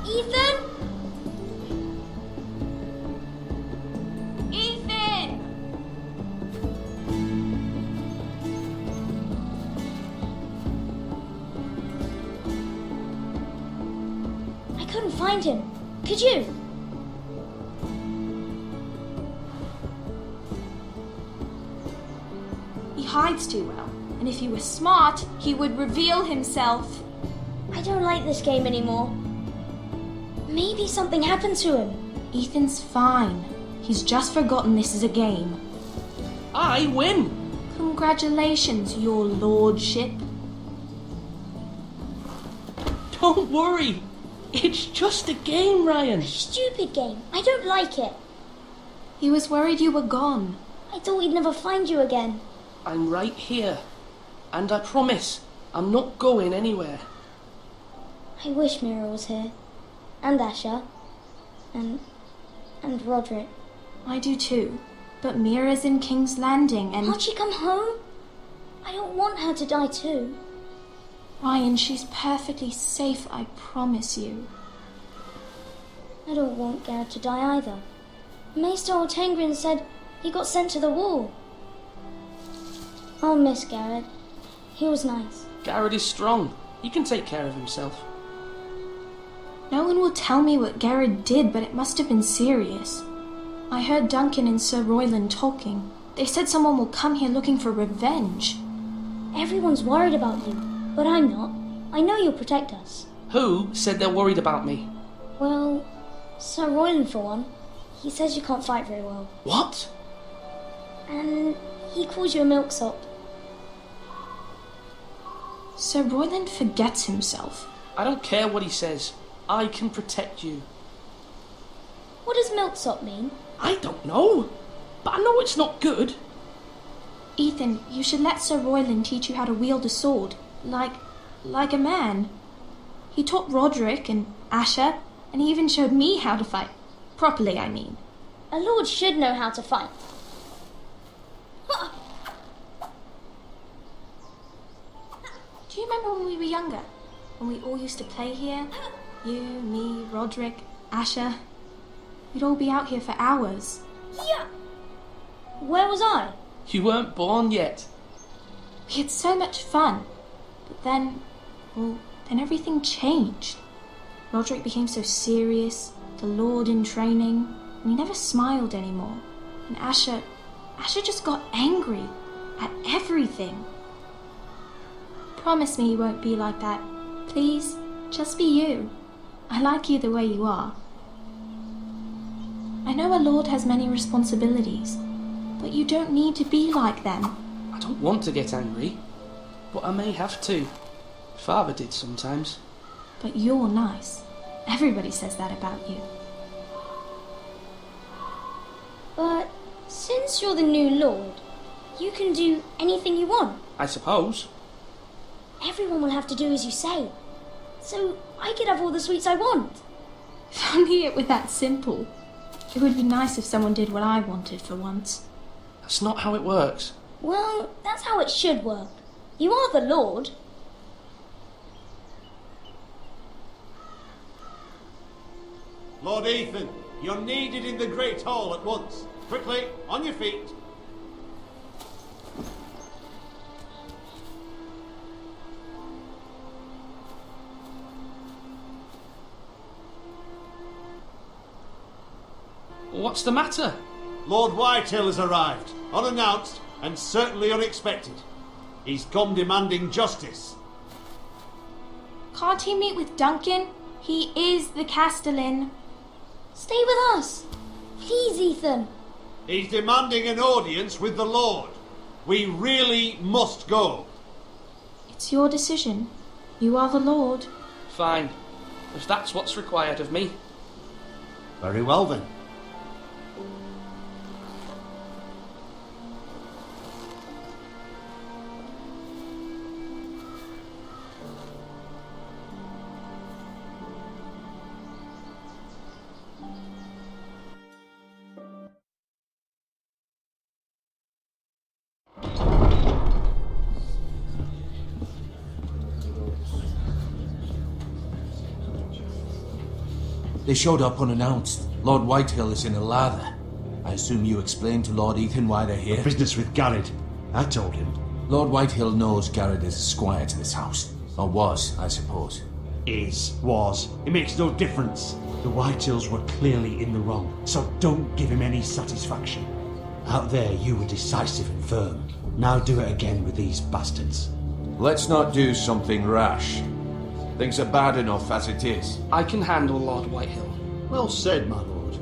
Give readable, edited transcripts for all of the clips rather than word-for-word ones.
Ethan? Ethan! I couldn't find him. Could you? He hides too well, and if he were smart, he would reveal himself. I don't like this game anymore. Maybe something happened to him. Ethan's fine. He's just forgotten this is a game. I win! Congratulations, your lordship. Don't worry. It's just a game, Ryan. Stupid game. I don't like it. He was worried you were gone. I thought we'd never find you again. I'm right here. And I promise, I'm not going anywhere. I wish Mira was here. And Asher. And Roderick. I do too. But Mira's in King's Landing and... Can't she come home? I don't want her to die too. Ryan, she's perfectly safe, I promise you. I don't want Garrett to die either. Maester Ortengrin said he got sent to the war. I'll miss Garrett. He was nice. Garrett is strong. He can take care of himself. No one will tell me what Garrett did, but it must have been serious. I heard Duncan and Sir Royland talking. They said someone will come here looking for revenge. Everyone's worried about you, but I'm not. I know you'll protect us. Who said they're worried about me? Well, Sir Royland for one. He says you can't fight very well. What? And he calls you a milksop. Sir Royland forgets himself. I don't care what he says. I can protect you. What does milksop mean? I don't know. But I know it's not good. Ethan, you should let Sir Royland teach you how to wield a sword. Like a man. He taught Roderick and Asher, and he even showed me how to fight. Properly, I mean. A lord should know how to fight. Do you remember when we were younger? When we all used to play here? You, me, Roderick, Asher. We'd all be out here for hours. Yeah. Where was I? You weren't born yet. We had so much fun. But then everything changed. Roderick became so serious, the Lord in training, and he never smiled anymore. And Asher just got angry at everything. Promise me you won't be like that. Please, just be you. I like you the way you are. I know a lord has many responsibilities, but you don't need to be like them. I don't want to get angry, but I may have to. Father did sometimes. But you're nice. Everybody says that about you. But since you're the new lord, you can do anything you want. I suppose. Everyone will have to do as you say. So I could have all the sweets I want. If only it were that simple. It would be nice if someone did what I wanted for once. That's not how it works. Well, that's how it should work. You are the lord. Lord Ethan, you're needed in the Great Hall at once. Quickly, on your feet. What's the matter? Lord Whitehill has arrived, unannounced and certainly unexpected. He's come demanding justice. Can't he meet with Duncan? He is the Castellan. Stay with us. Please, Ethan. He's demanding an audience with the Lord. We really must go. It's your decision. You are the Lord. Fine. If that's what's required of me. Very well then. They showed up unannounced. Lord Whitehill is in a lather. I assume you explained to Lord Ethan why they're here? Business with Garrett. I told him. Lord Whitehill knows Garrett is a squire to this house. Or was, I suppose. Was. It makes no difference. The Whitehills were clearly in the wrong, so don't give him any satisfaction. Out there, you were decisive and firm. Now do it again with these bastards. Let's not do something rash. Things are bad enough as it is. I can handle Lord Whitehill. Well said, my lord.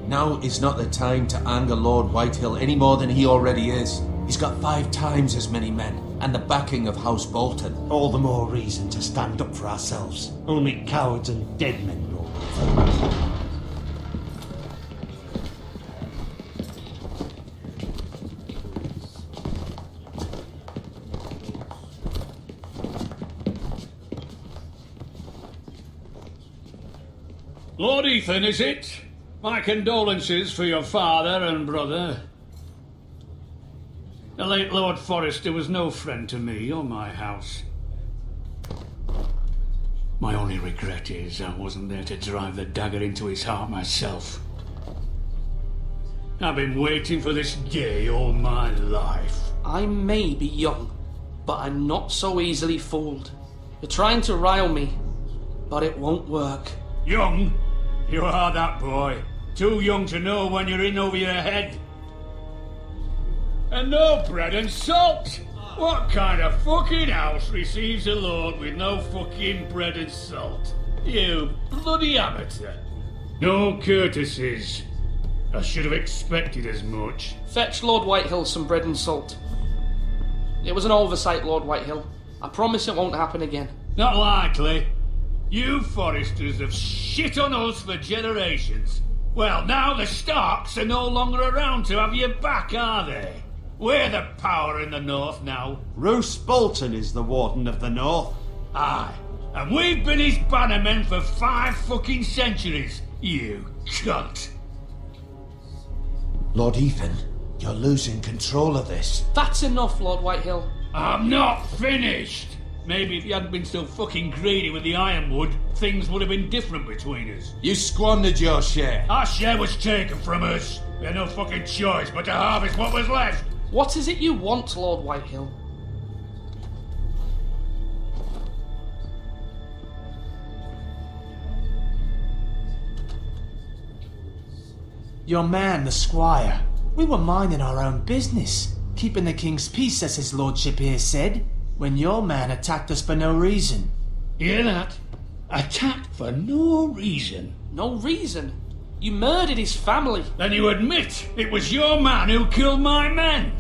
Now is not the time to anger Lord Whitehill any more than he already is. He's got 5 times as many men, and the backing of House Bolton. All the more reason to stand up for ourselves. Only cowards and dead men roll over. Lord Ethan, is it? My condolences for your father and brother. The late Lord Forrester was no friend to me or my house. My only regret is I wasn't there to drive the dagger into his heart myself. I've been waiting for this day all my life. I may be young, but I'm not so easily fooled. You're trying to rile me, but it won't work. Young? You are that boy. Too young to know when you're in over your head. And no bread and salt! What kind of fucking house receives a lord with no fucking bread and salt? You bloody amateur. No courtesies. I should have expected as much. Fetch Lord Whitehill some bread and salt. It was an oversight, Lord Whitehill. I promise it won't happen again. Not likely. You Forresters have shit on us for generations. Well, now the Starks are no longer around to have your back, are they? We're the power in the north now. Roose Bolton is the Warden of the North. Aye, and we've been his bannermen for 5 fucking centuries, you cunt. Lord Ethan, you're losing control of this. That's enough, Lord Whitehill. I'm not finished. Maybe if you hadn't been so fucking greedy with the ironwood, things would have been different between us. You squandered your share. Our share was taken from us. We had no fucking choice but to harvest what was left. What is it you want, Lord Whitehill? Your man, the squire. We were minding our own business, keeping the king's peace, as his lordship here said, when your man attacked us for no reason. Hear that? Attacked for no reason. No reason? You murdered his family. Then you admit it was your man who killed my men.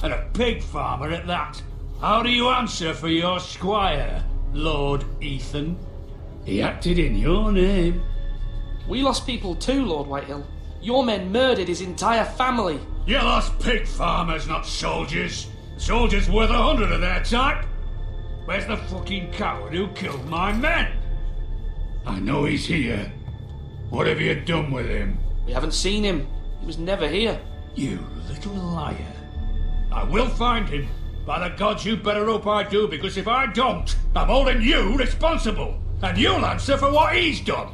And a pig farmer at that. How do you answer for your squire, Lord Ethan? He acted in your name. We lost people too, Lord Whitehill. Your men murdered his entire family. You lost pig farmers, not soldiers. Soldiers worth 100 of their type. Where's the fucking coward who killed my men? I know he's here. What have you done with him? We haven't seen him. He was never here. You little liar. I will find him. By the gods, you better hope I do, because if I don't, I'm holding you responsible. And you'll answer for what he's done.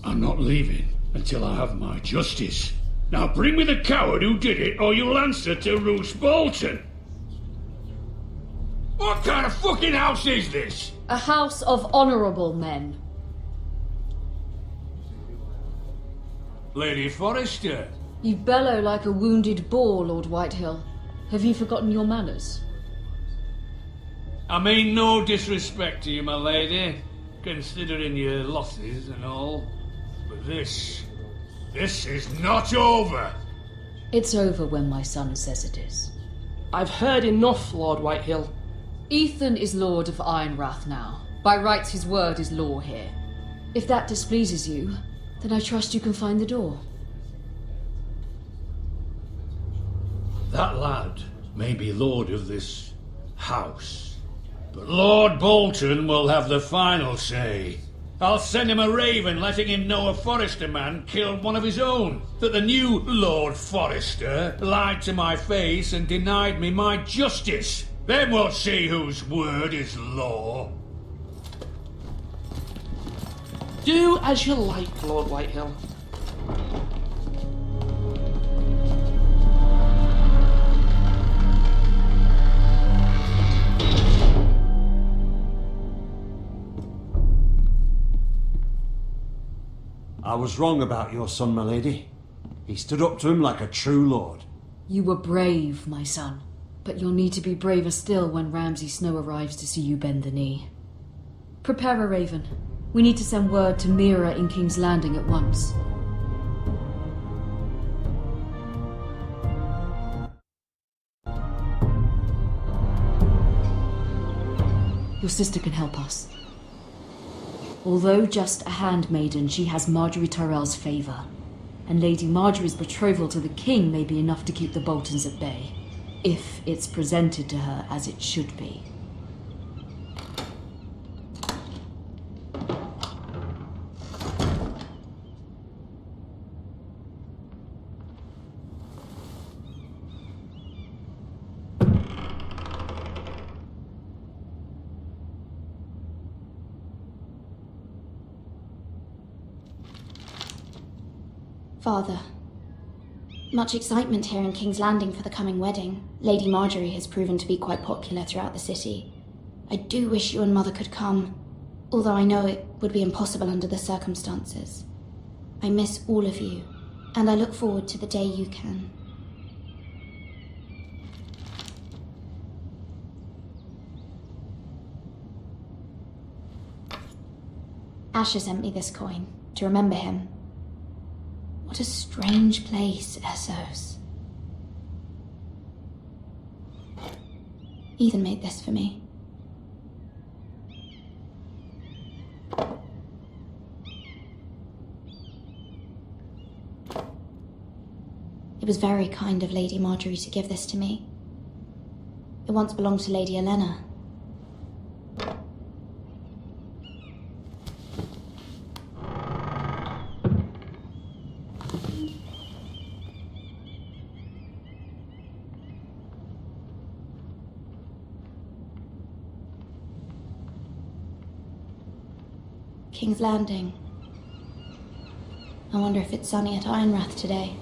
I'm not leaving until I have my justice. Now bring me the coward who did it, or you'll answer to Roose Bolton. What kind of fucking house is this? A house of honourable men. Lady Forrester. You bellow like a wounded boar, Lord Whitehill. Have you forgotten your manners? I mean no disrespect to you, my lady, considering your losses and all. But this is not over. It's over when my son says it is. I've heard enough, Lord Whitehill. Ethan is Lord of Ironrath now. By rights his word is law here. If that displeases you, then I trust you can find the door. That lad may be lord of this house, but Lord Bolton will have the final say. I'll send him a raven letting him know a Forrester man killed one of his own, that the new Lord Forrester lied to my face and denied me my justice. Then we'll see whose word is law. Do as you like, Lord Whitehill. I was wrong about your son, my lady. He stood up to him like a true lord. You were brave, my son. But you'll need to be braver still when Ramsay Snow arrives to see you bend the knee. Prepare a raven. We need to send word to Mira in King's Landing at once. Your sister can help us. Although just a handmaiden, she has Marjorie Tyrell's favour. And Lady Marjorie's betrothal to the king may be enough to keep the Boltons at bay. If it's presented to her as it should be. Father, much excitement here in King's Landing for the coming wedding. Lady Marjorie has proven to be quite popular throughout the city. I do wish you and Mother could come, although I know it would be impossible under the circumstances. I miss all of you, and I look forward to the day you can. Asher sent me this coin to remember him. What a strange place, Essos. Ethan made this for me. It was very kind of Lady Marjorie to give this to me. It once belonged to Lady Elena. King's Landing. I wonder if it's sunny at Ironrath today.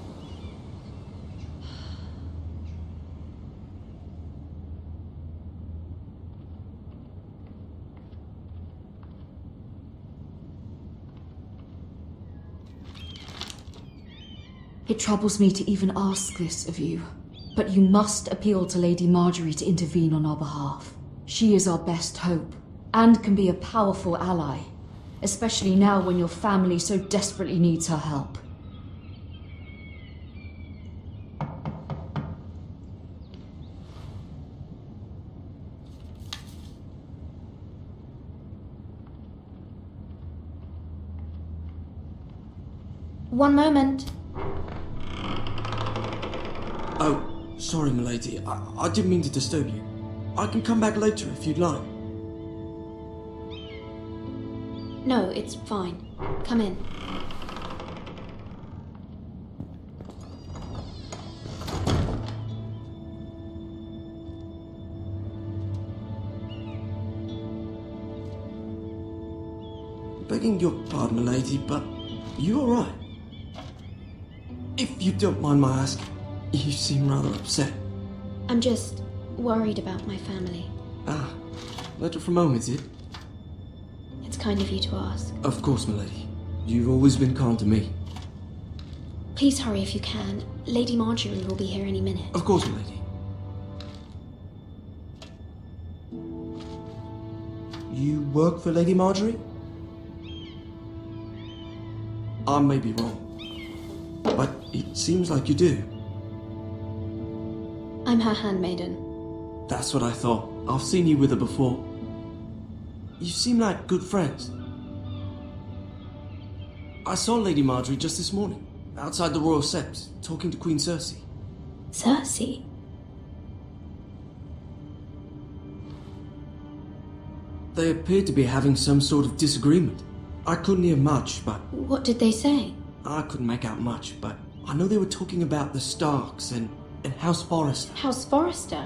It troubles me to even ask this of you, but you must appeal to Lady Marjorie to intervene on our behalf. She is our best hope, and can be a powerful ally. Especially now when your family so desperately needs her help. One moment. Oh, sorry, milady. I didn't mean to disturb you. I can come back later if you'd like. No, it's fine. Come in. Begging your pardon, milady, but you all right? If you don't mind my asking, you seem rather upset. I'm just worried about my family. Ah, letter from home, is it? It's kind of you to ask. Of course, milady. You've always been kind to me. Please hurry if you can. Lady Marjorie will be here any minute. Of course, milady. You work for Lady Marjorie? I may be wrong, but it seems like you do. I'm her handmaiden. That's what I thought. I've seen you with her before. You seem like good friends. I saw Lady Marjorie just this morning, outside the Royal Sept, talking to Queen Cersei. Cersei? They appeared to be having some sort of disagreement. I couldn't hear much, but... What did they say? I couldn't make out much, but I know they were talking about the Starks and House Forrester. House Forrester?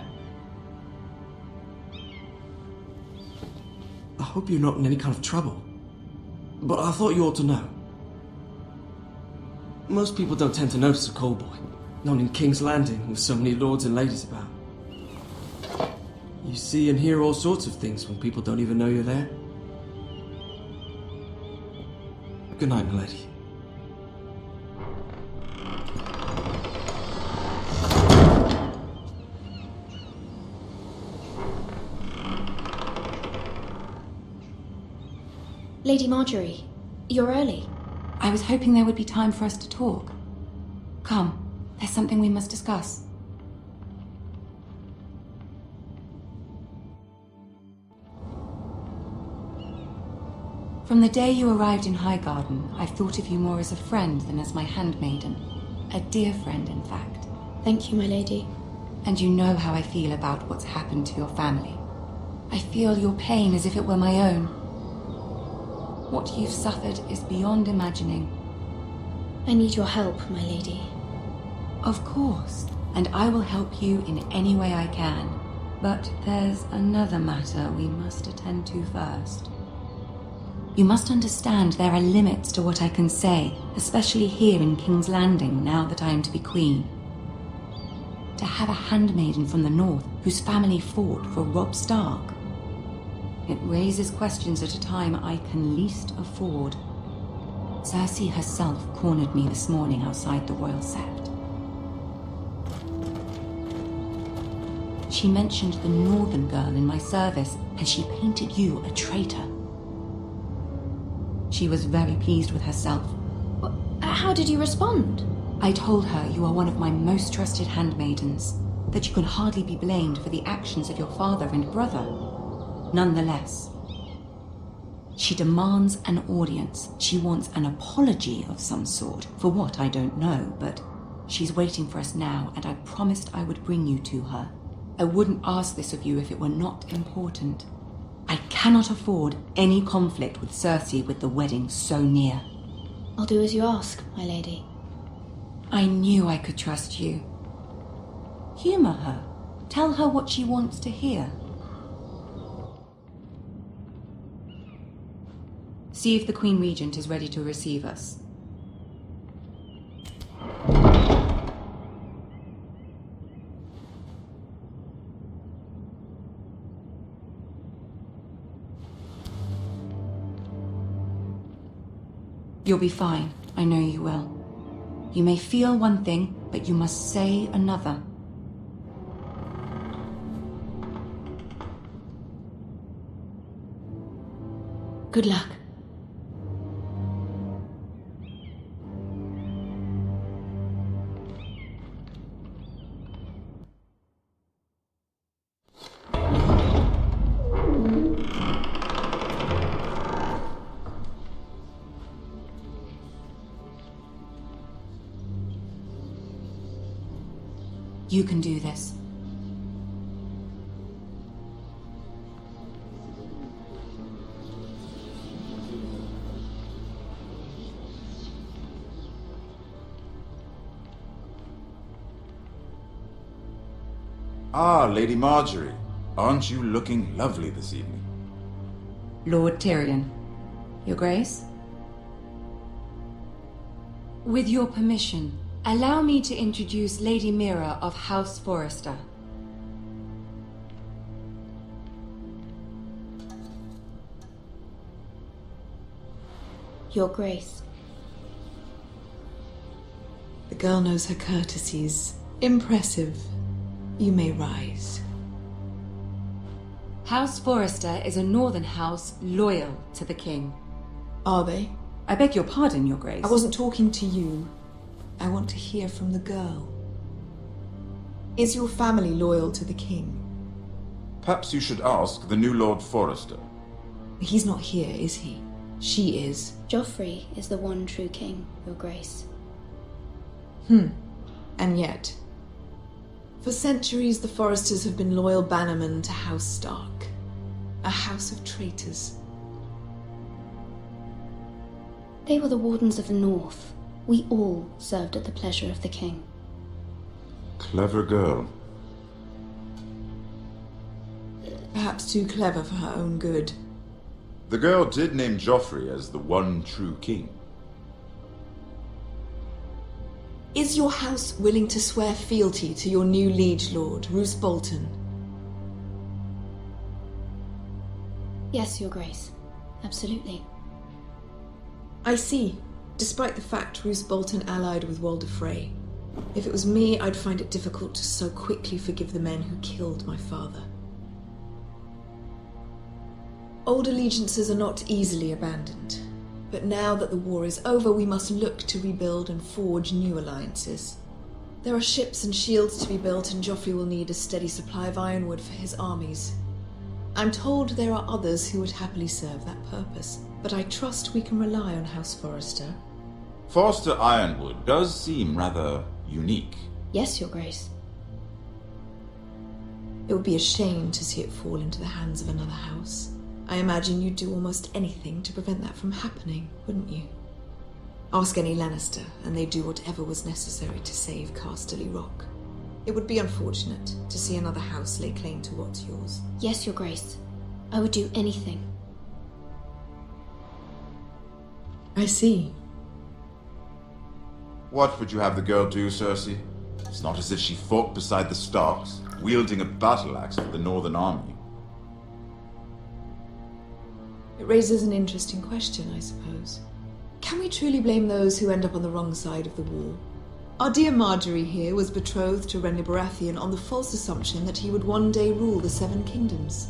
I hope you're not in any kind of trouble. but I thought you ought to know. Most people don't tend to notice a callboy, not in King's Landing with so many lords and ladies about. You see and hear all sorts of things when people don't even know you're there. Good night, my lady. Lady Marjorie, you're early. I was hoping there would be time for us to talk. Come, there's something we must discuss. From the day you arrived in Highgarden, I've thought of you more as a friend than as my handmaiden. A dear friend, in fact. Thank you, my lady. And you know how I feel about what's happened to your family. I feel your pain as if it were my own. What you've suffered is beyond imagining. I need your help, my lady. Of course, and I will help you in any way I can. But there's another matter we must attend to first. You must understand there are limits to what I can say, especially here in King's Landing, now that I am to be queen. To have a handmaiden from the north whose family fought for Robb Stark. It raises questions at a time I can least afford. Cersei herself cornered me this morning outside the Royal Sept. She mentioned the northern girl in my service, and she painted you a traitor. She was very pleased with herself. How did you respond? I told her you are one of my most trusted handmaidens, that you can hardly be blamed for the actions of your father and brother. Nonetheless, she demands an audience. She wants an apology of some sort, for what I don't know, but she's waiting for us now, and I promised I would bring you to her. I wouldn't ask this of you if it were not important. I cannot afford any conflict with Cersei with the wedding so near. I'll do as you ask, my lady. I knew I could trust you. Humor her. Tell her what she wants to hear. See if the Queen Regent is ready to receive us. You'll be fine. I know you will. You may feel one thing, but you must say another. Good luck. You can do this. Ah, Lady Marjorie. Aren't you looking lovely this evening? Lord Tyrion. Your Grace? With your permission, allow me to introduce Lady Mira of House Forrester. Your Grace. The girl knows her courtesies. Impressive. You may rise. House Forrester is a northern house loyal to the king. Are they? I beg your pardon, Your Grace. I wasn't talking to you. I want to hear from the girl. Is your family loyal to the king? Perhaps you should ask the new Lord Forrester. He's not here, is he? She is. Joffrey is the one true king, Your Grace. And yet, for centuries the Forresters have been loyal bannermen to House Stark. A house of traitors. They were the wardens of the North. We all served at the pleasure of the king. Clever girl. Perhaps too clever for her own good. The girl did name Joffrey as the one true king. Is your house willing to swear fealty to your new liege lord, Roose Bolton? Yes, Your Grace. Absolutely. I see. Despite the fact Roose Bolton allied with Walder Frey. If it was me, I'd find it difficult to so quickly forgive the men who killed my father. Old allegiances are not easily abandoned. But now that the war is over, we must look to rebuild and forge new alliances. There are ships and shields to be built, and Joffrey will need a steady supply of ironwood for his armies. I'm told there are others who would happily serve that purpose, but I trust we can rely on House Forrester. Forrester Ironwood does seem rather unique. Yes, Your Grace. It would be a shame to see it fall into the hands of another house. I imagine you'd do almost anything to prevent that from happening, wouldn't you? Ask any Lannister, and they'd do whatever was necessary to save Casterly Rock. It would be unfortunate to see another house lay claim to what's yours. Yes, Your Grace. I would do anything. I see. What would you have the girl do, Cersei? It's not as if she fought beside the Starks, wielding a battle axe for the Northern Army. It raises an interesting question, I suppose. Can we truly blame those who end up on the wrong side of the war? Our dear Marjorie here was betrothed to Renly Baratheon on the false assumption that he would one day rule the Seven Kingdoms.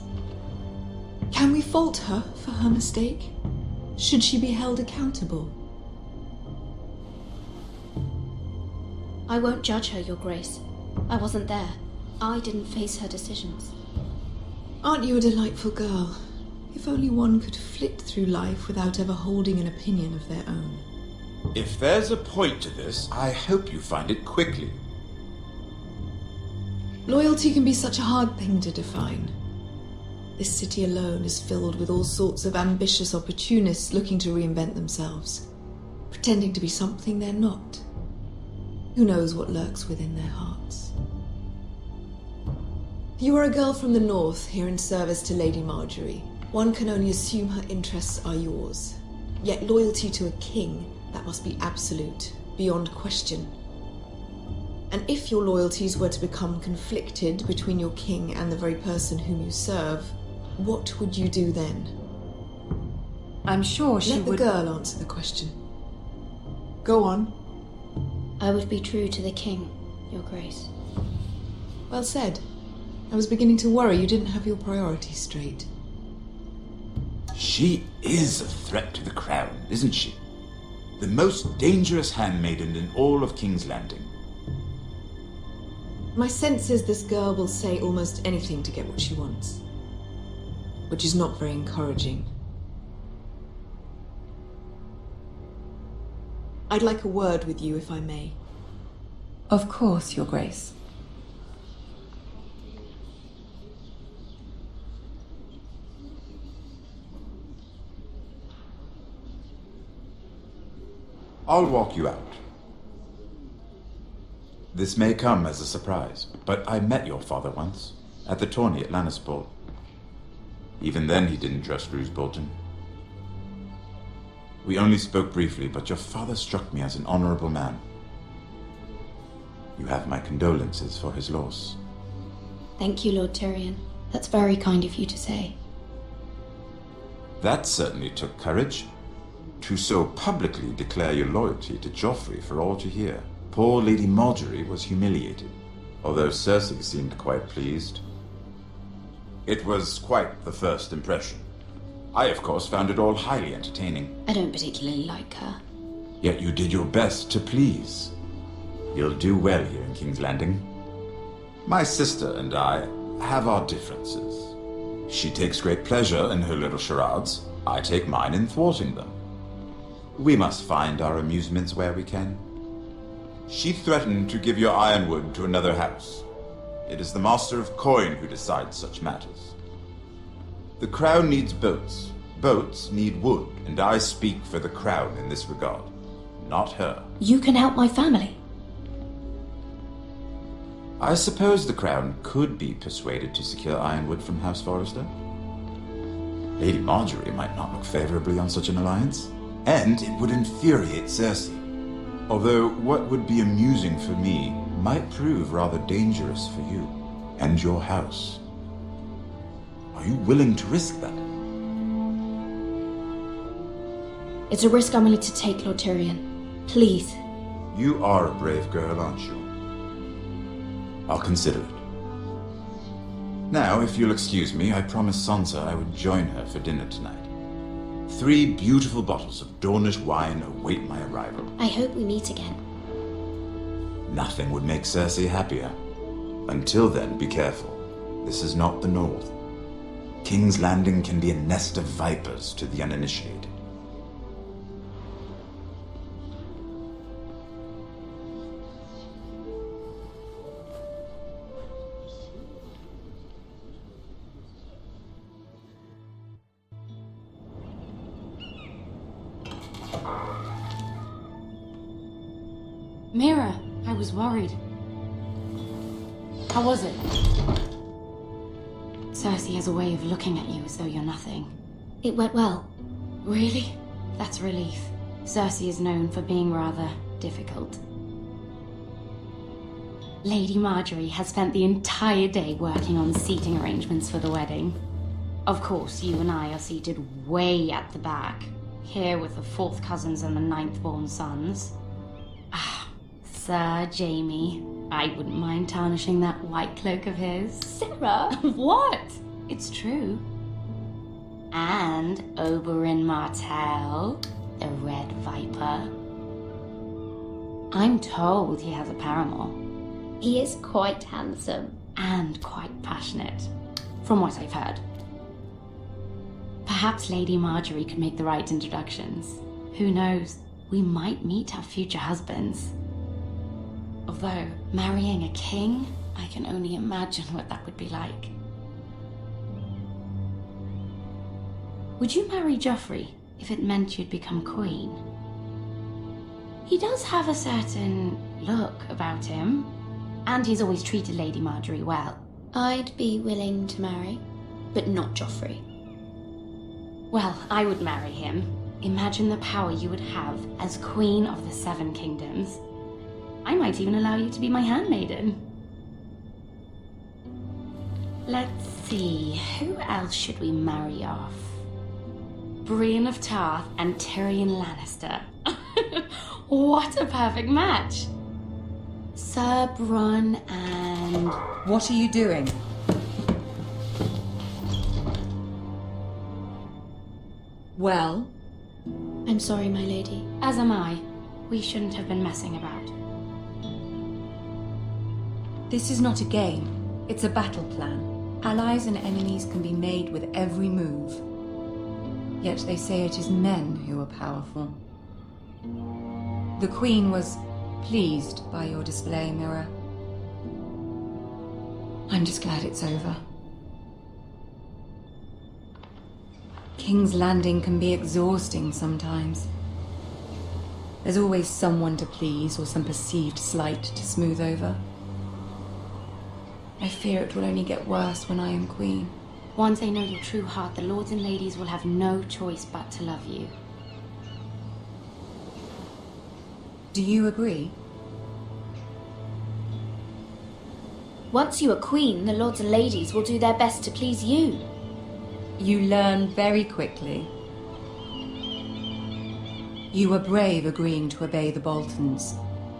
Can we fault her for her mistake? Should she be held accountable? I won't judge her, Your Grace. I wasn't there. I didn't face her decisions. Aren't you a delightful girl? If only one could flit through life without ever holding an opinion of their own. If there's a point to this, I hope you find it quickly. Loyalty can be such a hard thing to define. This city alone is filled with all sorts of ambitious opportunists looking to reinvent themselves, pretending to be something they're not. Who knows what lurks within their hearts? You are a girl from the north, here in service to Lady Marjorie. One can only assume her interests are yours. Yet loyalty to a king, that must be absolute, beyond question. And if your loyalties were to become conflicted between your king and the very person whom you serve, what would you do then? I'm sure she would... Let the girl answer the question. Go on. I would be true to the king, Your Grace. Well said. I was beginning to worry you didn't have your priorities straight. She is a threat to the crown, isn't she? The most dangerous handmaiden in all of King's Landing. My sense is this girl will say almost anything to get what she wants. Which is not very encouraging. I'd like a word with you, if I may. Of course, Your Grace. I'll walk you out. This may come as a surprise, but I met your father once, at the tourney at Lannisport. Even then he didn't trust Roose Bolton. We only spoke briefly, but your father struck me as an honorable man. You have my condolences for his loss. Thank you, Lord Tyrion. That's very kind of you to say. That certainly took courage. To so publicly declare your loyalty to Joffrey for all to hear. Poor Lady Marjorie was humiliated, although Cersei seemed quite pleased. It was quite the first impression. I, of course, found it all highly entertaining. I don't particularly like her. Yet you did your best to please. You'll do well here in King's Landing. My sister and I have our differences. She takes great pleasure in her little charades. I take mine in thwarting them. We must find our amusements where we can. She threatened to give your ironwood to another house. It is the Master of Coin who decides such matters. The crown needs boats. Boats need wood, and I speak for the crown in this regard, not her. You can help my family. I suppose the crown could be persuaded to secure ironwood from House Forrester. Lady Marjorie might not look favorably on such an alliance, and it would infuriate Cersei. Although what would be amusing for me might prove rather dangerous for you and your house. Are you willing to risk that? It's a risk I'm willing to take, Lord Tyrion. Please. You are a brave girl, aren't you? I'll consider it. Now, if you'll excuse me, I promised Sansa I would join her for dinner tonight. 3 beautiful bottles of Dornish wine await my arrival. I hope we meet again. Nothing would make Cersei happier. Until then, be careful. This is not the North. King's Landing can be a nest of vipers to the uninitiated. Mira, I was worried. How was it? Cersei has a way of looking at you as though you're nothing. It went well. Really? That's a relief. Cersei is known for being rather difficult. Lady Marjorie has spent the entire day working on seating arrangements for the wedding. Of course, you and I are seated way at the back, here with the 4th cousins and the 9th-born sons. Sir Jaime, I wouldn't mind tarnishing that white cloak of his. Sarah? What? It's true. And Oberyn Martell, the Red Viper. I'm told he has a paramour. He is quite handsome. And quite passionate, from what I've heard. Perhaps Lady Marjorie could make the right introductions. Who knows? We might meet our future husbands. Although, marrying a king, I can only imagine what that would be like. Would you marry Joffrey if it meant you'd become queen? He does have a certain look about him, and he's always treated Lady Marjorie well. I'd be willing to marry, but not Joffrey. Well, I would marry him. Imagine the power you would have as Queen of the 7 Kingdoms. I might even allow you to be my handmaiden. Let's see, who else should we marry off? Brienne of Tarth and Tyrion Lannister. What a perfect match! Sir Bronn and... What are you doing? Well? I'm sorry, my lady. As am I. We shouldn't have been messing about. This is not a game. It's a battle plan. Allies and enemies can be made with every move. Yet they say it is men who are powerful. The Queen was pleased by your display, Mira. I'm just glad it's over. King's Landing can be exhausting sometimes. There's always someone to please or some perceived slight to smooth over. I fear it will only get worse when I am queen. Once they know your true heart, the lords and ladies will have no choice but to love you. Do you agree? Once you are queen, the lords and ladies will do their best to please you. You learn very quickly. You were brave agreeing to obey the Boltons.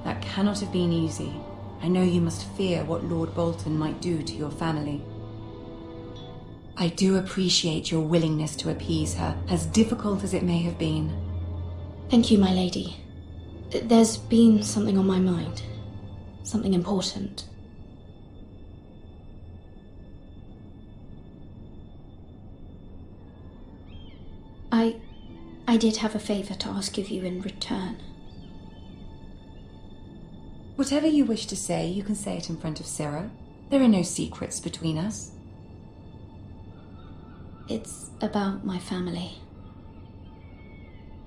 That cannot have been easy. I know you must fear what Lord Bolton might do to your family. I do appreciate your willingness to appease her, as difficult as it may have been. Thank you, my lady. There's been something on my mind. Something important. I did have a favor to ask of you in return. Whatever you wish to say, you can say it in front of Sera. There are no secrets between us. It's about my family.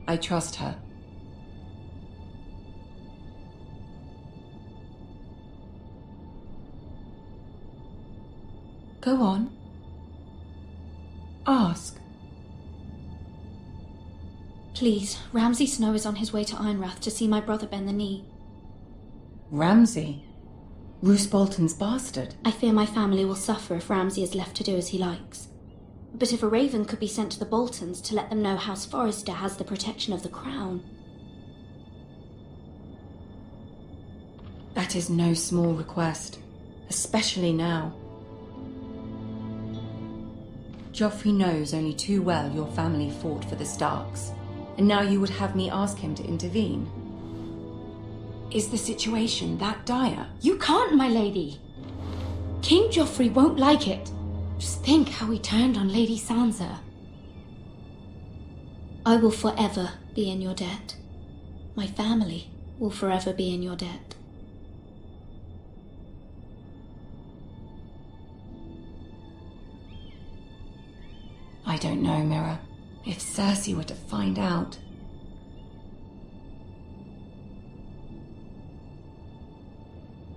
I trust her. Go on. Ask. Please, Ramsay Snow is on his way to Ironrath to see my brother bend the knee. Ramsay? Roose Bolton's bastard? I fear my family will suffer if Ramsay is left to do as he likes. But if a raven could be sent to the Boltons to let them know House Forrester has the protection of the crown... That is no small request, especially now. Joffrey knows only too well your family fought for the Starks, and now you would have me ask him to intervene. Is the situation that dire? You can't, my lady! King Joffrey won't like it. Just think how he turned on Lady Sansa. I will forever be in your debt. My family will forever be in your debt. I don't know, Mira. If Cersei were to find out...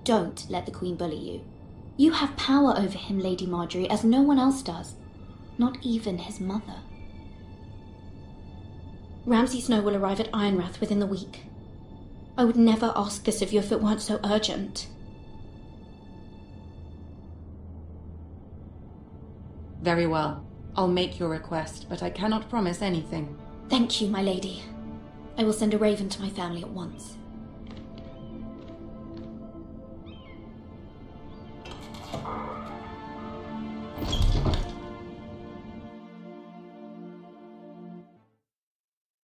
Don't let the Queen bully you. You have power over him, Lady Marjorie, as no one else does. Not even his mother. Ramsay Snow will arrive at Ironrath within the week. I would never ask this of you if it weren't so urgent. Very well. I'll make your request, but I cannot promise anything. Thank you, my lady. I will send a raven to my family at once.